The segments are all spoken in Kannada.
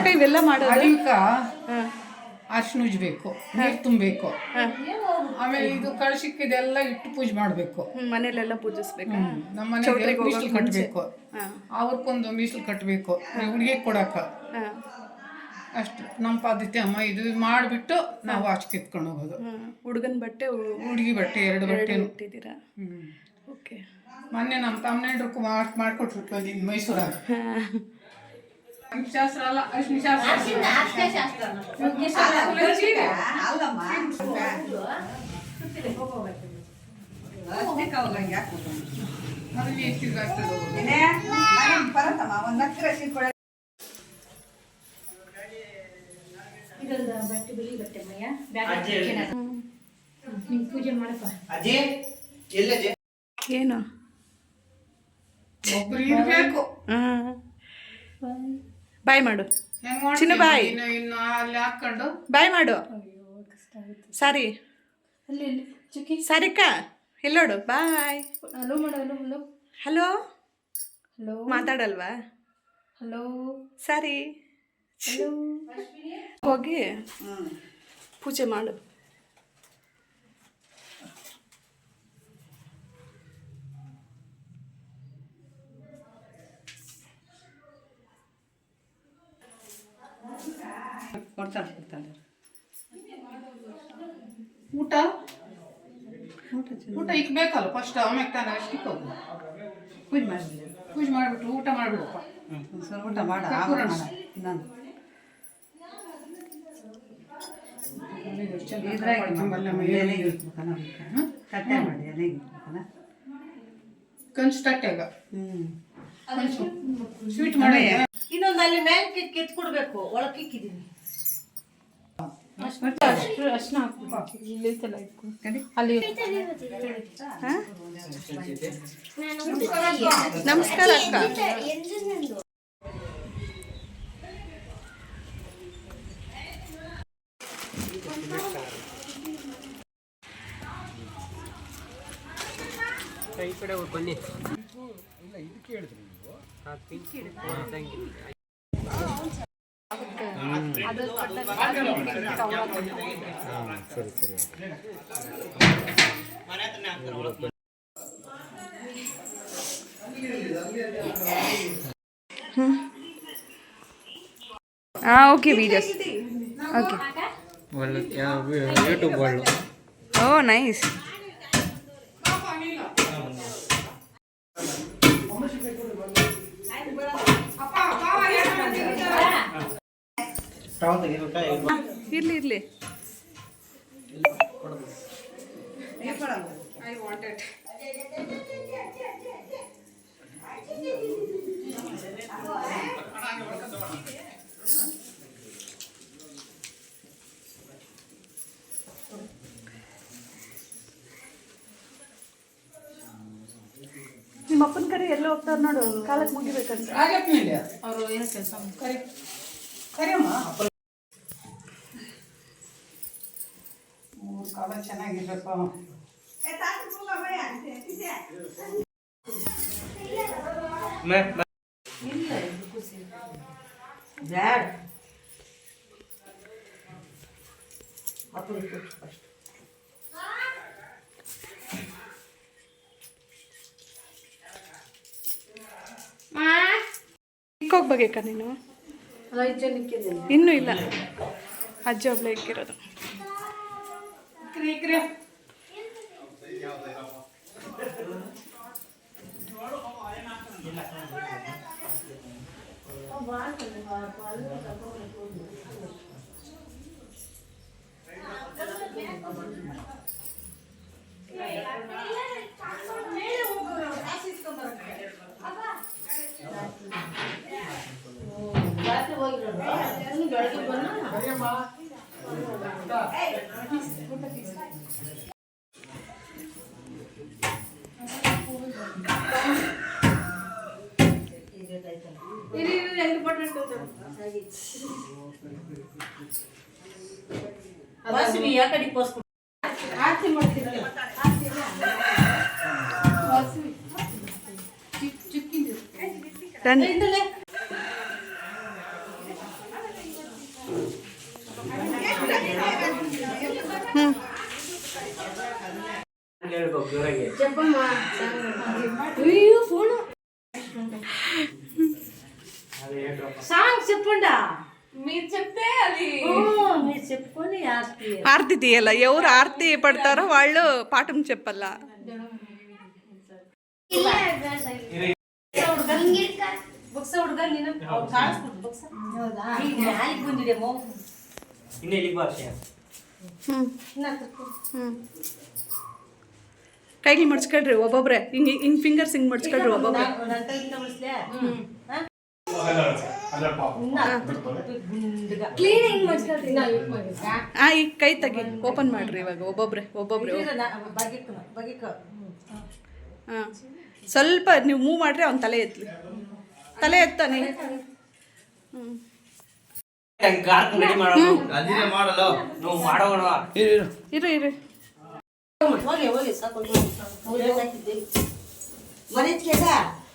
ಯಾಕಕ್ಕ ಇವೆಲ್ಲ ಮಾಡೋದು? ಅದಕ್ಕೆ ಅರ್ಶಿನ ಉಜ್ಬೇಕು, ನೀರು ತುಂಬಬೇಕು, ಆಮೇಲೆ ಇದು ಕಳಶಕ್ಕಿದೆಲ್ಲ ಇಟ್ಟು ಪೂಜೆ ಮಾಡಬೇಕು. ಮನೇಲೆಲ್ಲ ಪೂಜಿಸ್ಬೇಕು. ನಮ್ಮ ಮನೆಗೆ ಮೀಸಲು ಕಟ್ಟಬೇಕು, ಅವ್ರಿಗೊಂದು ಮೀಸಲು ಕಟ್ಟಬೇಕು ಹುಡುಗಿ ಕೊಡಕ್ಕ. ಅಷ್ಟು ನಮ್ಮ ಪದ್ಧತಿ ಅಮ್ಮ. ಇದು ಮಾಡಿಬಿಟ್ಟು ನಾವು ಆಚೆ ಕಿತ್ಕೊಂಡು ಹೋಗೋದು. ಹುಡುಗನ ಬಟ್ಟೆ, ಹುಡುಗಿ ಬಟ್ಟೆ, 2 ಬಟ್ಟೆ ಇಟ್ಟಿದ್ದೀರಾ? ಓಕೆ. ಮೊನ್ನೆ ನಮ್ಮ ತಮ್ಮನೇಂದ್ರಕ್ಕೂ ಮಾಡ್ಕೊಟ್ಬಿಟ್ಟು ಬಂದಿದ್ದು ಮೈಸೂರಾಗ. ಶಾಸ್ತ್ರ ಅಲ್ಲ, ಅರ್ಶಿನ ಶಾಸ್ತ್ರ. ಪೂಜೆ ಮಾಡಪ್ಪ. ಏನು ಒಬ್ರು ಇರ್ಬೇಕು. ಬಾಯ್ ಮಾಡು ಚಿನ್ನ, ಬಾಯ್. ಇನ್ನು ಅಲ್ಲಿ ಹಾಕೊಂಡು ಬಾಯ್ ಮಾಡು. ಸರಿ ಸರಿಕಾ, ಎಲ್ಲೋಡು. ಬಾಯ್. ಹಲೋ ಮಾಡು. Hello hello hello hello. ಮಾತಾಡಲ್ವಾ? ಹಲೋ ಸರಿ, ಹಲೋ. ಹೋಗಿ ಪೂಜೆ ಮಾಡು. ಊಟ ಊಟ ಇಕ್ಬೇಕಲ್ಲ ಫಸ್ಟ್, ಆಮೇಲೆ ತಾನೆ ಅಷ್ಟು ಇಕ್ಕೋದು. ಪೂಜೆ ಮಾಡಿಬಿಟ್ಟು ಊಟ ಮಾಡಿಬಿಡಪ್ಪ. ಊಟ ಮಾಡ ಕಂಚು ತಟ್ಟೆಗ ಸ್ವೀಟ್ ಮಾಡಿ. ಇನ್ನೊಂದು ಅಲ್ಲಿ ಮೇಲೆ ಕಿತ್ಕೊಡ್ಬೇಕು, ಒಳಗೆ ಕಿಕ್ಕಿದೀನಿ. ಅರ್ಶಿನ ಹಾಕ್ಬೇಕು ಅಲ್ಲಿ. ನಮಸ್ಕಾರ ಅಕ್ಕ. ಈ ಕಡೆ ಬನ್ನಿ. ಇಲ್ಲ ಇದಕ್ಕೆ ಹೇಳಿದ್ರಿ ನೀವು? ಸರಿ ಸರಿ. Okay, videos okay. ಯೂಟ್ಯೂಬ್ ಒಳ್ಳೆ. ಓ ನೈಸ್. ಇರ್ಲಿ ಇರ್ಲಿ. I wanted. ನಿಮ್ಮ ಅಪ್ಪನ ಕಡೆ ಎಲ್ಲ ಹೋಗ್ತಾರೆ ನೋಡು, ಕಾಲಕ್ಕೆ ಮುಗಿಬೇಕಂತ. ಅವರು ಏನು ಕೆಲಸ ಕರಿಯಮ್ಮ. ಕಾಲ ಚೆನ್ನಾಗಿರ್ಬೇಕು. ಹೋಗ್ಬೇಕ ನೀನು? ಇನ್ನೂ ಇಲ್ಲ, ಅಜ್ಜಿ ಒಬ್ಳೆ ಇಕ್ಕಿರೋದು. సాంగ్ చెప్పండా మీరు చెప్తే అది మీరు చెప్పుకొని ఆర్తి ఆర్తి తీయాల ఎవరు ఆర్తి పడతారో వాళ్ళు పాఠం చెప్పాల. ಬುಕ್ಸ ಹುಡುಗ ನೀನು ಕಾಣಿಸ್ಬಿಟ್ಟು ಬುಕ್ಸ ಈಗ ಮ್ಯಾಲಿಗೆ ಬಂದಿಡೆಮೋ ಇನ್ನು ಎಲ್ಲಿಗೆ ಬಾರ್ಷೆ ಕೈಲಿ ಮಡ್ಸ್ಕೊಳ್ರಿ ಒಬ್ಬೊಬ್ರೆ, ಹಿಂಗ್ ಫಿಂಗರ್ಸ್ ಹಿಂಗ್ ಮಡ್ಸ್ಕೊಳ್ರಿ ಒಬ್ಬೊಬ್ರೆ. ನನ್ನ ಕೈಯಿಂದ ಮುಳಿಸ್ಲೆ ಕ್ಲೀನಿಂಗ್ ಮಾಡ್ಸ್ಕೊಳ್ತೀನಿ. ಈಗ ಕೈ ತೆಗಿ, ಓಪನ್ ಮಾಡ್ರಿ ಇವಾಗ ಒಬ್ಬೊಬ್ರೆ. ಬಗಿಕ ಹಾಂ, ಸ್ವಲ್ಪ ನೀವು ಮೂವ್ ಮಾಡ್ರಿ, ಅವ್ನ ತಲೆ ಎತ್ತಲಿ. ತಲೆ ಎತ್ತಾನೆ. ಇರು ಇರು. ಹೋಗಿ ಹೋಗಿ ಸಾಕು ಮನೆತ್ಕೆಗ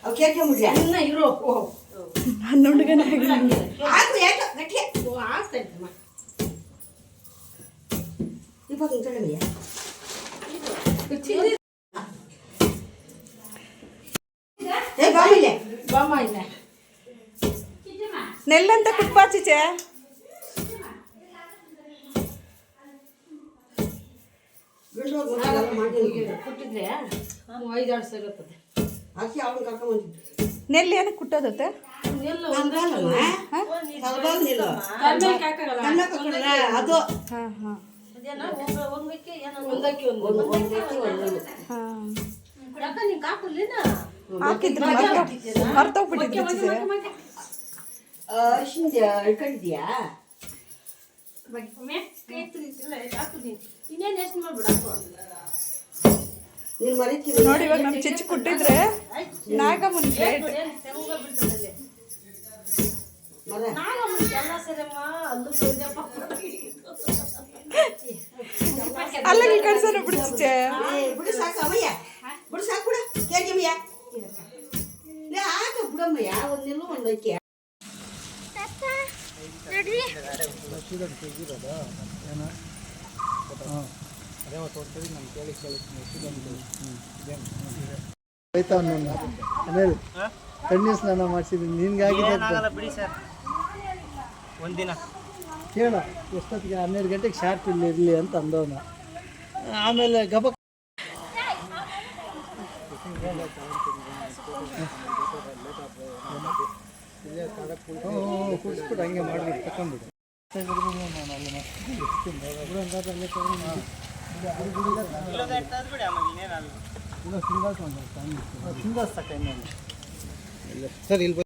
ಅವು ಕೇಳ್ಕೆ ಮುಡ್ಯ ಇನ್ನ ಇರೋ ನನ್ನ ಹುಡುಗನ ಆಗ ಯಾಕೆ ಗಟ್ಟಿ ಆಗ್ತಾ ಇದ್ದಮ್ಮ ಇವಾಗ ತಡೆಮಯ್ಯ ಏ ಬಾಮಿಲೆ ಬಾಮ ಇಲ್ಲ ನೆಲ್ಲಂತ ಕುಟ್ಪಾಚಿಚೆ. ಕೊಟ್ಟಿದ್ರೆ 5-6 ಸಾವಿರ ಇರ್ತದೆ ಹಾಕಿ ಅವನು ಕರ್ಕೊಂಡ್ಬಂದಿದ್ದು ನೆಲ್ಲಿ ಏನಕ್ಕೆ ಕುಟ್ಟೋದತ್ತೆ? ಅದು ಹಾಂ ಹಾಂ ಹಾಕಿದ್ರೆ ಮರ್ತೋಗ್ಬಿಟ್ಟಿದ್ದೆ. ಅರ್ಶಿಂದ ಇಟ್ಕೊಂಡಿದ್ಯಾ ನೀನು ಮರೀತಿ ನೋಡಿ, ಇವಾಗ ನಮ್ಮ ಚಿಚ್ಚು ಕುಟ್ಟಿದ್ರೆ ನಾಗಮ್ಮನ ಪ್ಲೇಟ್. ಅಲ್ಲ ಕಳ್ಸೋಣ ಬಿಡಿಚೆ. ಬಿಡು ಸಾಕು ಅಮ್ಮಯ್ಯ, ಬಿಡು ಸಾಕು ಬಿಡು ಕೇಳ್ಕಮ್ಮಯ್ಯ ಆಗ ಬಿಡಮ್ಮಯ್ಯ, ಒಂದೆಲ್ಲೂ ಒಂದು ಅಕ್ಕಿ ಆಯ್ತಾ ಆಮೇಲೆ ತಣ್ಣೀರು ಸ್ನಾನ ಮಾಡಿಸಿದ್ದೀನಿ ನಿನ್ಗಾಗಿದೆ ಬಿಡಿ ಸರ್ ಒಂದಿನ ಕೇಳ ಎಷ್ಟೊತ್ತಿಗೆ 12 ಗಂಟೆಗೆ ಶಾರ್ಪ್ ಇಲ್ಲಿ ಇರಲಿ ಅಂತ ಅಂದವನ. ಆಮೇಲೆ ಗಬಕ್ ಕುಡಿಸ್ಬಿಟ್ಟು ಹಂಗೆ ಮಾಡಿಬಿಟ್ಟು ತಗೊಂಡ್ಬಿಡು. ಸಿಂಗಲ್ಸ್ ಸರ್ ಇಲ್ಲಿ